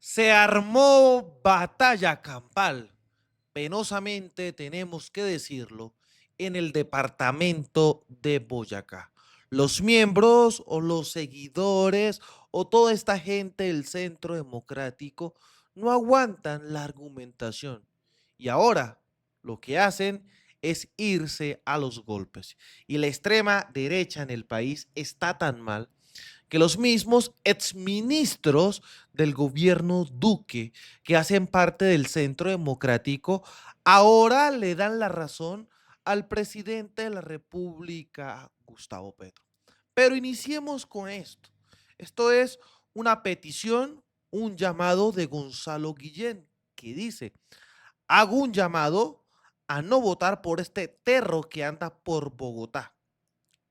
Se armó batalla campal, penosamente tenemos que decirlo, en el departamento de Boyacá. Los miembros o los seguidores o toda esta gente del Centro Democrático no aguantan la argumentación y ahora lo que hacen es irse a los golpes. Y la extrema derecha en el país está tan mal que los mismos exministros del gobierno Duque, que hacen parte del Centro Democrático, ahora le dan la razón al presidente de la República, Gustavo Petro. Pero iniciemos con esto. Esto es una petición, un llamado de Gonzalo Guillén, que dice, hago un llamado a no votar por este terro que anda por Bogotá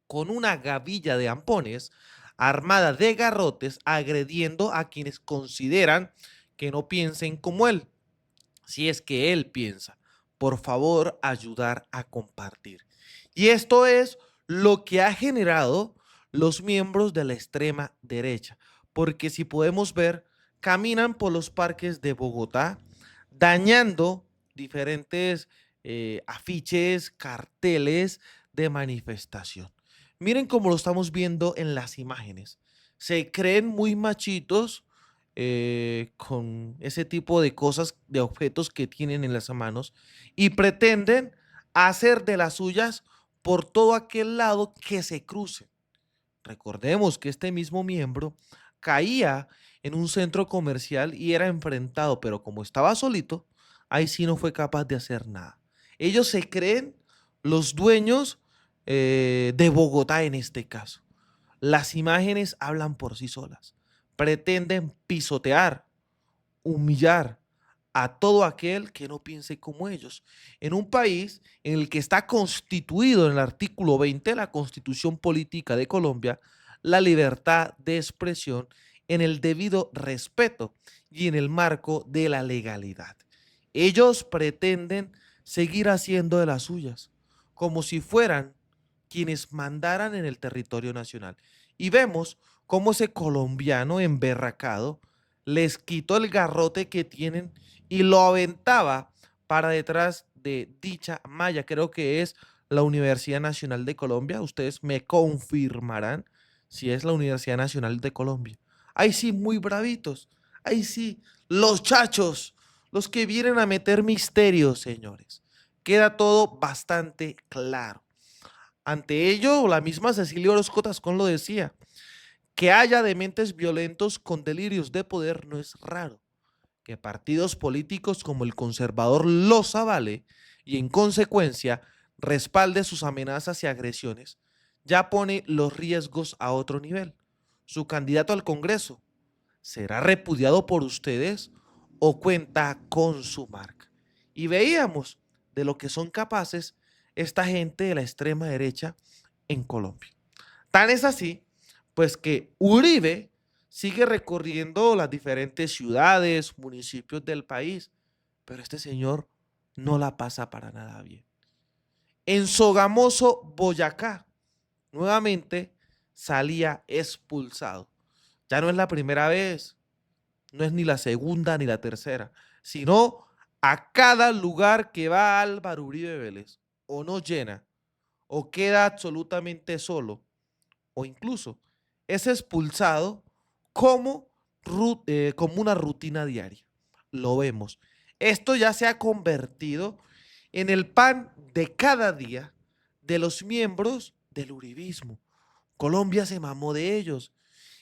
con una gavilla de ampones armada de garrotes agrediendo a quienes consideran que no piensen como él. Si es que él piensa, por favor, ayudar a compartir. Y esto es lo que ha generado los miembros de la extrema derecha, porque si podemos ver, caminan por los parques de Bogotá, dañando diferentes afiches, carteles de manifestación. Miren cómo lo estamos viendo en las imágenes. Se creen muy machitos, con ese tipo de cosas, de objetos que tienen en las manos y pretenden hacer de las suyas por todo aquel lado que se cruce. Recordemos que este mismo miembro caía en un centro comercial y era enfrentado, pero como estaba solito, ahí sí no fue capaz de hacer nada. Ellos se creen los dueños de Bogotá en este caso. Las imágenes hablan por sí solas. Pretenden pisotear, humillar a todo aquel que no piense como ellos. En un país en el que está constituido en el artículo 20 de la Constitución Política de Colombia, la libertad de expresión en el debido respeto y en el marco de la legalidad. Ellos pretenden seguir haciendo de las suyas, como si fueran quienes mandaran en el territorio nacional. Y vemos cómo ese colombiano emberracado les quitó el garrote que tienen y lo aventaba para detrás de dicha malla. Creo que es la Universidad Nacional de Colombia. Ustedes me confirmarán si es la Universidad Nacional de Colombia. Ahí sí, muy bravitos. Ahí sí, los chachos, los que vienen a meter misterios, señores. Queda todo bastante claro. Ante ello, la misma Cecilia Orozco Tascón lo decía, que haya dementes violentos con delirios de poder no es raro. Que partidos políticos como el conservador los avale y en consecuencia respalde sus amenazas y agresiones, ya pone los riesgos a otro nivel. Su candidato al Congreso será repudiado por ustedes o cuenta con su marca. Y veíamos de lo que son capaces esta gente de la extrema derecha en Colombia. Tan es así, pues que Uribe sigue recorriendo las diferentes ciudades, municipios del país, pero este señor no la pasa para nada bien. En Sogamoso, Boyacá, nuevamente salía expulsado. Ya no es la primera vez, no es ni la segunda ni la tercera, sino a cada lugar que va Álvaro Uribe Vélez, o no llena, o queda absolutamente solo, o incluso es expulsado como, como una rutina diaria. Lo vemos. Esto ya se ha convertido en el pan de cada día de los miembros del uribismo. Colombia se mamó de ellos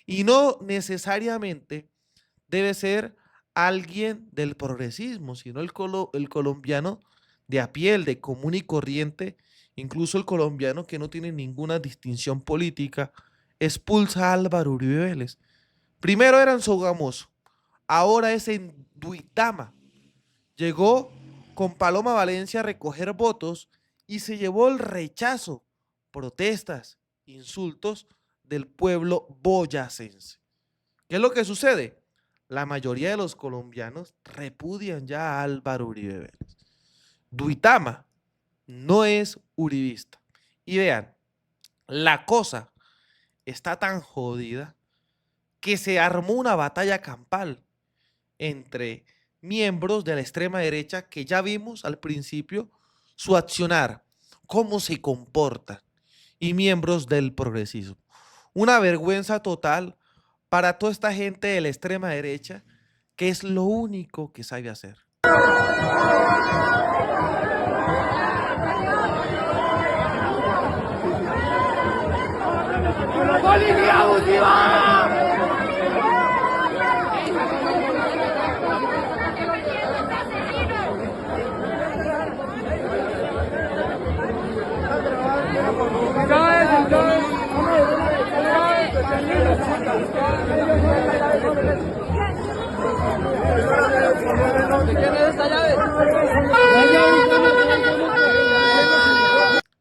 y no necesariamente debe ser alguien del progresismo, sino el colombiano de a pie, el de común y corriente, incluso el colombiano que no tiene ninguna distinción política, expulsa a Álvaro Uribe Vélez. Primero era en Sogamoso, ahora es en Duitama. Llegó con Paloma Valencia a recoger votos y se llevó el rechazo, protestas, insultos del pueblo boyacense. ¿Qué es lo que sucede? La mayoría de los colombianos repudian ya a Álvaro Uribe Vélez. Duitama no es uribista. Y vean, la cosa está tan jodida que se armó una batalla campal entre miembros de la extrema derecha que ya vimos al principio su accionar, cómo se comportan, y miembros del progresismo. Una vergüenza total para toda esta gente de la extrema derecha, que es lo único que sabe hacer.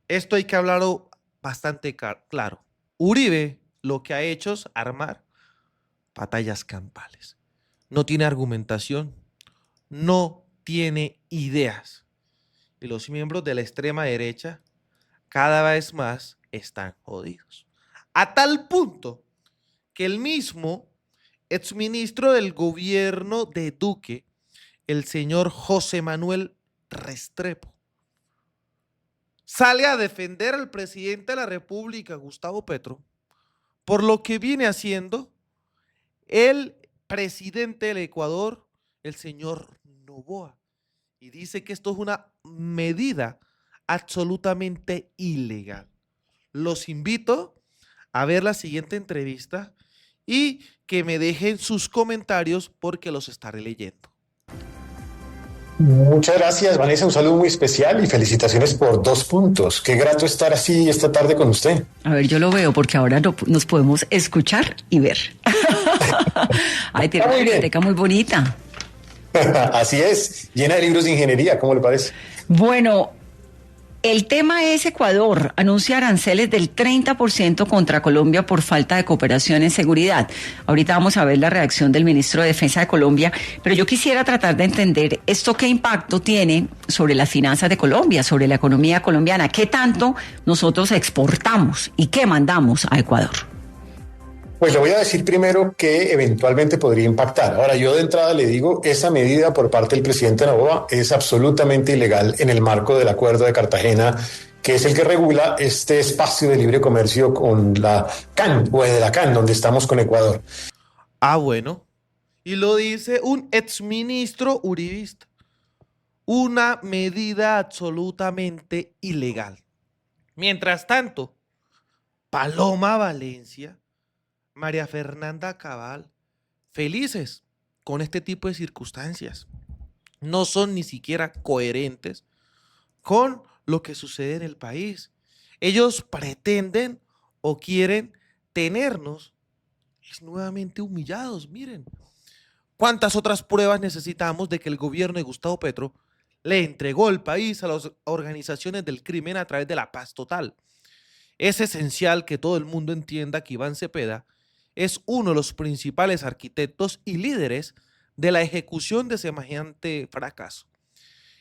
Esto hay que hablarlo bastante claro. Uribe lo que ha hecho es armar batallas campales. No tiene argumentación, no tiene ideas. Y los miembros de la extrema derecha cada vez más están jodidos. A tal punto que el mismo exministro del gobierno de Duque, el señor José Manuel Restrepo, sale a defender al presidente de la República, Gustavo Petro, por lo que viene haciendo el presidente del Ecuador, el señor Noboa, y dice que esto es una medida absolutamente ilegal. Los invito a ver la siguiente entrevista y que me dejen sus comentarios porque los estaré leyendo. Muchas gracias, Vanessa. Un saludo muy especial y felicitaciones por 2 puntos. Qué grato estar así esta tarde con usted. A ver, yo lo veo porque ahora nos podemos escuchar y ver. Ay, tiene una biblioteca muy bonita. Así es, llena de libros de ingeniería. ¿Cómo le parece? Bueno, el tema es Ecuador. Anuncia aranceles del 30% contra Colombia por falta de cooperación en seguridad. Ahorita vamos a ver la reacción del ministro de Defensa de Colombia, pero yo quisiera tratar de entender esto qué impacto tiene sobre las finanzas de Colombia, sobre la economía colombiana, qué tanto nosotros exportamos y qué mandamos a Ecuador. Pues le voy a decir primero que eventualmente podría impactar. Ahora, yo de entrada le digo, esa medida por parte del presidente Noboa es absolutamente ilegal en el marco del Acuerdo de Cartagena, que es el que regula este espacio de libre comercio con la CAN, o de la CAN, donde estamos con Ecuador. Ah, bueno. Y lo dice un exministro uribista. Una medida absolutamente ilegal. Mientras tanto, Paloma Valencia, María Fernanda Cabal, felices con este tipo de circunstancias. No son ni siquiera coherentes con lo que sucede en el país. Ellos pretenden o quieren tenernos nuevamente humillados. Miren, ¿cuántas otras pruebas necesitamos de que el gobierno de Gustavo Petro le entregó el país a las organizaciones del crimen a través de la paz total? Es esencial que todo el mundo entienda que Iván Cepeda es uno de los principales arquitectos y líderes de la ejecución de semejante fracaso.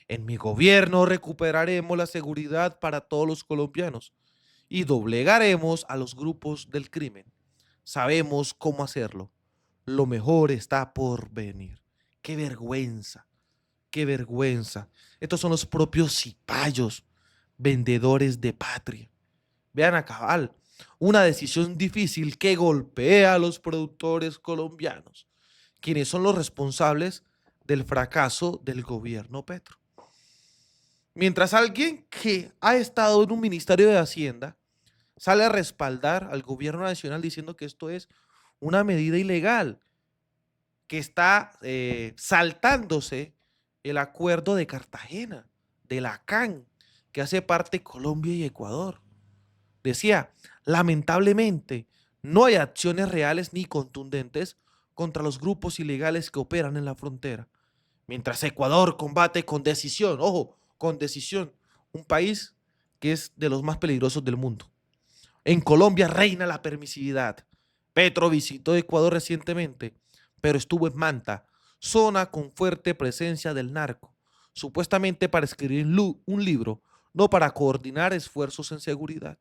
En mi gobierno recuperaremos la seguridad para todos los colombianos y doblegaremos a los grupos del crimen. Sabemos cómo hacerlo. Lo mejor está por venir. ¡Qué vergüenza! ¡Qué vergüenza! Estos son los propios cipayos, vendedores de patria. Vean a cabal, una decisión difícil que golpea a los productores colombianos, quienes son los responsables del fracaso del gobierno Petro. Mientras alguien que ha estado en un ministerio de Hacienda sale a respaldar al gobierno nacional diciendo que esto es una medida ilegal, que está saltándose el acuerdo de Cartagena, de la CAN, que hace parte Colombia y Ecuador. Decía, lamentablemente, no hay acciones reales ni contundentes contra los grupos ilegales que operan en la frontera. Mientras Ecuador combate con decisión, ojo, con decisión, un país que es de los más peligrosos del mundo. En Colombia reina la permisividad. Petro visitó Ecuador recientemente, pero estuvo en Manta, zona con fuerte presencia del narco, supuestamente para escribir un libro, no para coordinar esfuerzos en seguridad.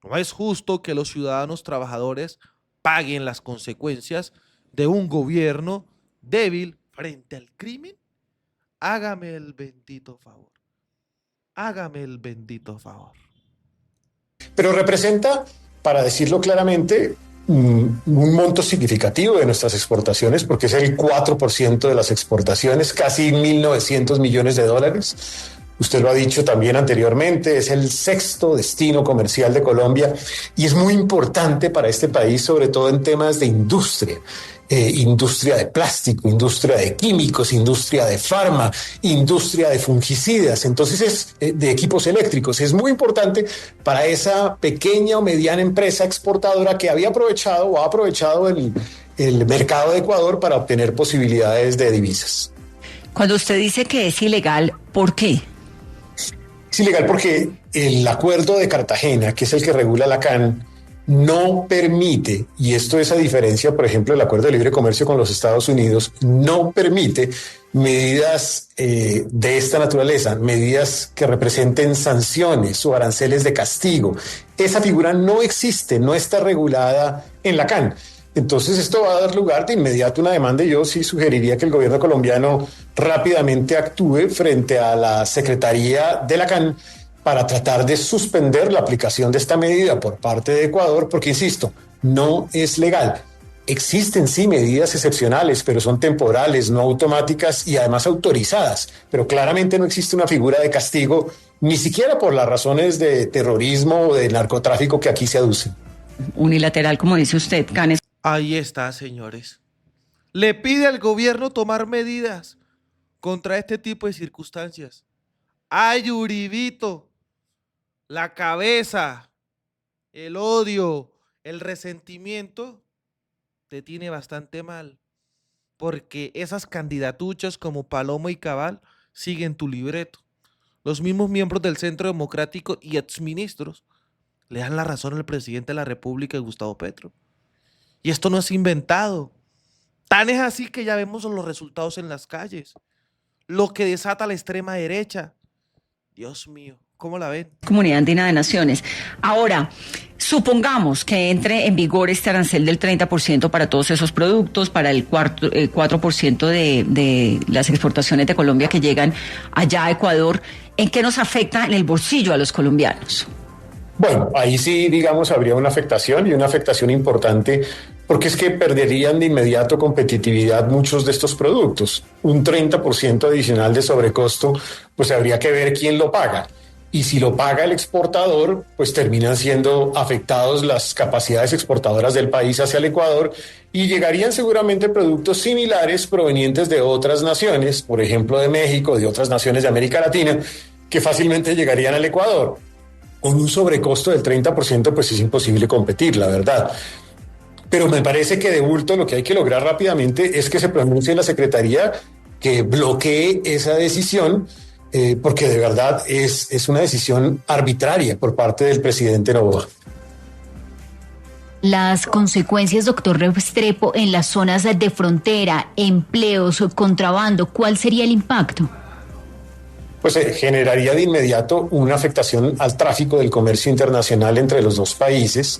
No es justo que los ciudadanos trabajadores paguen las consecuencias de un gobierno débil frente al crimen, hágame el bendito favor. Hágame el bendito favor. Pero representa, para decirlo claramente, un monto significativo de nuestras exportaciones, porque es el 4% de las exportaciones, casi 1.900 millones de dólares. Usted lo ha dicho también anteriormente, es el sexto destino comercial de Colombia y es muy importante para este país, sobre todo en temas de industria. Industria de plástico, industria de químicos, industria de farma, industria de fungicidas, entonces es de equipos eléctricos. Es muy importante para esa pequeña o mediana empresa exportadora que había aprovechado o ha aprovechado el mercado de Ecuador para obtener posibilidades de divisas. Cuando usted dice que es ilegal, ¿por qué? Es ilegal porque el acuerdo de Cartagena, que es el que regula la CAN, no permite, y esto es a diferencia, por ejemplo, del acuerdo de libre comercio con los Estados Unidos, no permite medidas de esta naturaleza, medidas que representen sanciones o aranceles de castigo. Esa figura no existe, no está regulada en la CAN. Entonces esto va a dar lugar de inmediato a una demanda y yo sí sugeriría que el gobierno colombiano rápidamente actúe frente a la Secretaría de la CAN para tratar de suspender la aplicación de esta medida por parte de Ecuador, porque, insisto, no es legal. Existen sí medidas excepcionales, pero son temporales, no automáticas y además autorizadas, pero claramente no existe una figura de castigo, ni siquiera por las razones de terrorismo o de narcotráfico que aquí se aducen. Unilateral, como dice usted, Canes. Ahí está, señores. Le pide al gobierno tomar medidas contra este tipo de circunstancias. ¡Ay, Uribito! La cabeza, el odio, el resentimiento te tiene bastante mal, porque esas candidatuchas como Palomo y Cabal siguen tu libreto. Los mismos miembros del Centro Democrático y exministros le dan la razón al presidente de la República, Gustavo Petro. Y esto no es inventado. Tan es así que ya vemos los resultados en las calles. Lo que desata la extrema derecha. Dios mío. ¿Cómo la ven? Comunidad Andina de Naciones. Ahora, supongamos que entre en vigor este arancel del 30% para todos esos productos, para el 4% de las exportaciones de Colombia que llegan allá a Ecuador. ¿En qué nos afecta en el bolsillo a los colombianos? Bueno, ahí sí, digamos, habría una afectación y una afectación importante porque es que perderían de inmediato competitividad muchos de estos productos. Un 30% adicional de sobrecosto, pues habría que ver quién lo paga. Y si lo paga el exportador, pues terminan siendo afectados las capacidades exportadoras del país hacia el Ecuador y llegarían seguramente productos similares provenientes de otras naciones, por ejemplo de México, de otras naciones de América Latina, que fácilmente llegarían al Ecuador. Con un sobrecosto del 30%, pues es imposible competir, la verdad. Pero me parece que de bulto lo que hay que lograr rápidamente es que se pronuncie la Secretaría que bloquee esa decisión, porque de verdad es una decisión arbitraria por parte del presidente Noboa. Las consecuencias, doctor Restrepo, en las zonas de frontera, empleos, contrabando, ¿cuál sería el impacto? Pues generaría de inmediato una afectación al tráfico del comercio internacional entre los dos países.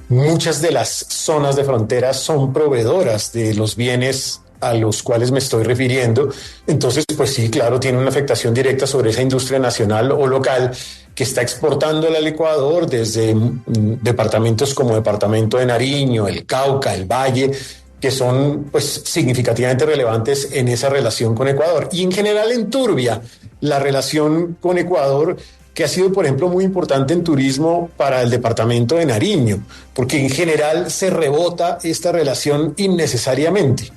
Muchas de las zonas de frontera son proveedoras de los bienes a los cuales me estoy refiriendo. Entonces, pues sí, claro, tiene una afectación directa sobre esa industria nacional o local que está exportándola al Ecuador desde departamentos como Departamento de Nariño, el Cauca, el Valle, que son pues significativamente relevantes en esa relación con Ecuador. Y en general enturbia la relación con Ecuador, que ha sido, por ejemplo, muy importante en turismo para el departamento de Nariño, porque en general se rebota esta relación innecesariamente.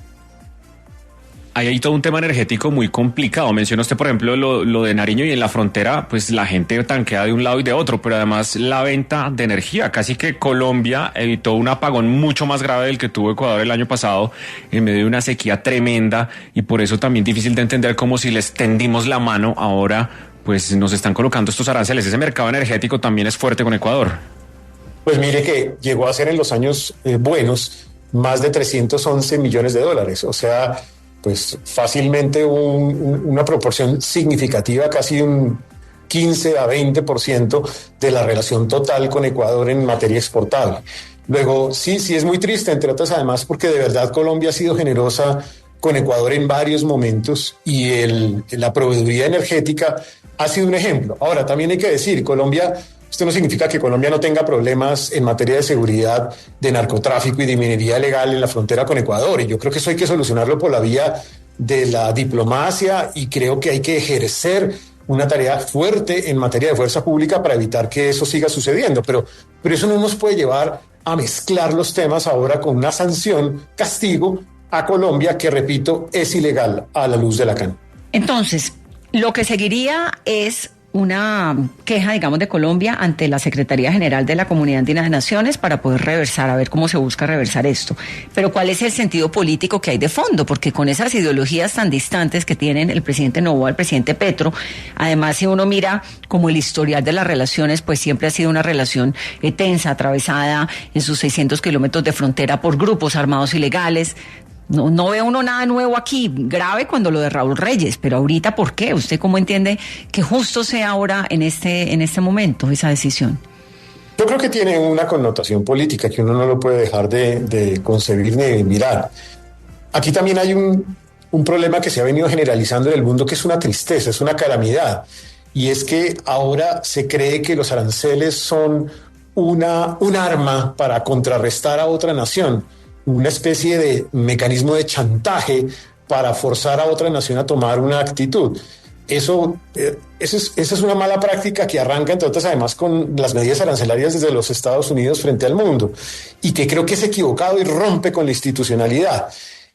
Hay todo un tema energético muy complicado. Menciona usted, por ejemplo, lo de Nariño y en la frontera, pues la gente tanquea de un lado y de otro, pero además la venta de energía. Casi que Colombia evitó un apagón mucho más grave del que tuvo Ecuador el año pasado en medio de una sequía tremenda y por eso también difícil de entender como si les tendimos la mano ahora, pues nos están colocando estos aranceles. Ese mercado energético también es fuerte con Ecuador. Pues mire que llegó a ser en los años buenos más de 311 millones de dólares, o sea, pues fácilmente una proporción significativa, casi un 15 a 20% de la relación total con Ecuador en materia exportable. Luego, sí es muy triste, entre otras además, porque de verdad Colombia ha sido generosa con Ecuador en varios momentos y la proveeduría energética ha sido un ejemplo. Ahora, también hay que decir, esto no significa que Colombia no tenga problemas en materia de seguridad, de narcotráfico y de minería ilegal en la frontera con Ecuador. Y yo creo que eso hay que solucionarlo por la vía de la diplomacia y creo que hay que ejercer una tarea fuerte en materia de fuerza pública para evitar que eso siga sucediendo. Pero eso no nos puede llevar a mezclar los temas ahora con una sanción, castigo a Colombia que, repito, es ilegal a la luz de la CAN. Entonces, lo que seguiría es una queja, digamos, de Colombia ante la Secretaría General de la Comunidad Andina de Naciones para poder reversar, a ver cómo se busca reversar esto. Pero ¿cuál es el sentido político que hay de fondo? Porque con esas ideologías tan distantes que tienen el presidente Noboa, el presidente Petro, además si uno mira como el historial de las relaciones, pues siempre ha sido una relación tensa, atravesada en sus 600 kilómetros de frontera por grupos armados ilegales. No ve uno nada nuevo aquí, grave cuando lo de Raúl Reyes, pero ahorita, ¿por qué? ¿Usted cómo entiende que justo sea ahora en este momento esa decisión? Yo creo que tiene una connotación política que uno no lo puede dejar de concebir ni de mirar. Aquí también hay un problema que se ha venido generalizando en el mundo, que es una tristeza, es una calamidad, y es que ahora se cree que los aranceles son un arma para contrarrestar a otra nación, una especie de mecanismo de chantaje para forzar a otra nación a tomar una actitud. Esa es una mala práctica que arranca, entre otras, además, con las medidas arancelarias desde los Estados Unidos frente al mundo, y que creo que es equivocado y rompe con la institucionalidad.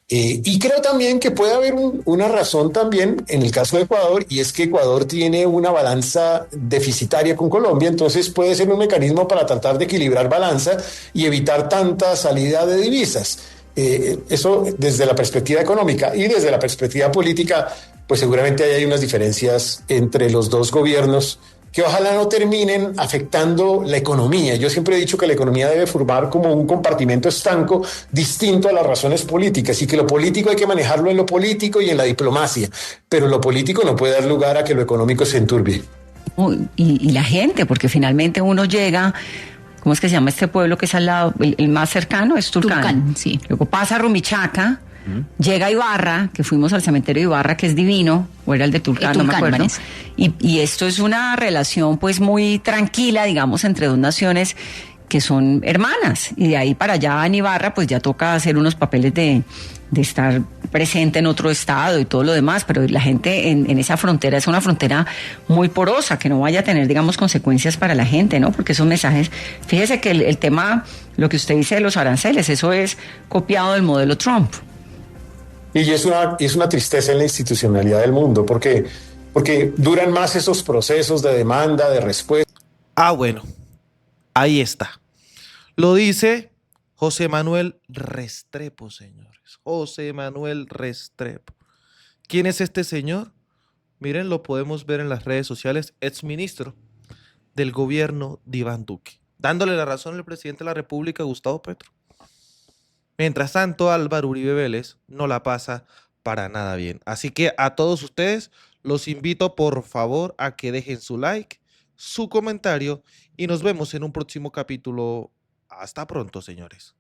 Y creo también que puede haber una razón también en el caso de Ecuador, y es que Ecuador tiene una balanza deficitaria con Colombia, entonces puede ser un mecanismo para tratar de equilibrar balanza y evitar tanta salida de divisas. Eso desde la perspectiva económica, y desde la perspectiva política, pues seguramente hay unas diferencias entre los dos gobiernos que ojalá no terminen afectando la economía. Yo siempre he dicho que la economía debe formar como un compartimento estanco distinto a las razones políticas, y que lo político hay que manejarlo en lo político y en la diplomacia, pero lo político no puede dar lugar a que lo económico se enturbie. Y la gente, porque finalmente uno llega... ¿Cómo es que se llama este pueblo que es al lado? El más cercano es Tulcán. Tulcán, sí. Luego pasa a Rumichaca, llega a Ibarra, que fuimos al cementerio de Ibarra, que es divino, o era el de Tulcán, no me acuerdo. Y esto es una relación pues muy tranquila, digamos, entre dos naciones que son hermanas. Y de ahí para allá en Ibarra, pues ya toca hacer unos papeles de estar presente en otro estado y todo lo demás, pero la gente en esa frontera es una frontera muy porosa, que no vaya a tener, digamos, consecuencias para la gente, ¿no? Porque esos mensajes, fíjese que el tema, lo que usted dice de los aranceles, eso es copiado del modelo Trump. Y es una tristeza en la institucionalidad del mundo, porque duran más esos procesos de demanda, de respuesta. Bueno, ahí está. Lo dice José Manuel Restrepo, señores. José Manuel Restrepo. ¿Quién es este señor? Miren, lo podemos ver en las redes sociales, exministro del gobierno de Iván Duque, dándole la razón al presidente de la República, Gustavo Petro. Mientras tanto, Álvaro Uribe Vélez no la pasa para nada bien. Así que a todos ustedes los invito, por favor, a que dejen su like, su comentario, y nos vemos en un próximo capítulo. Hasta pronto, señores.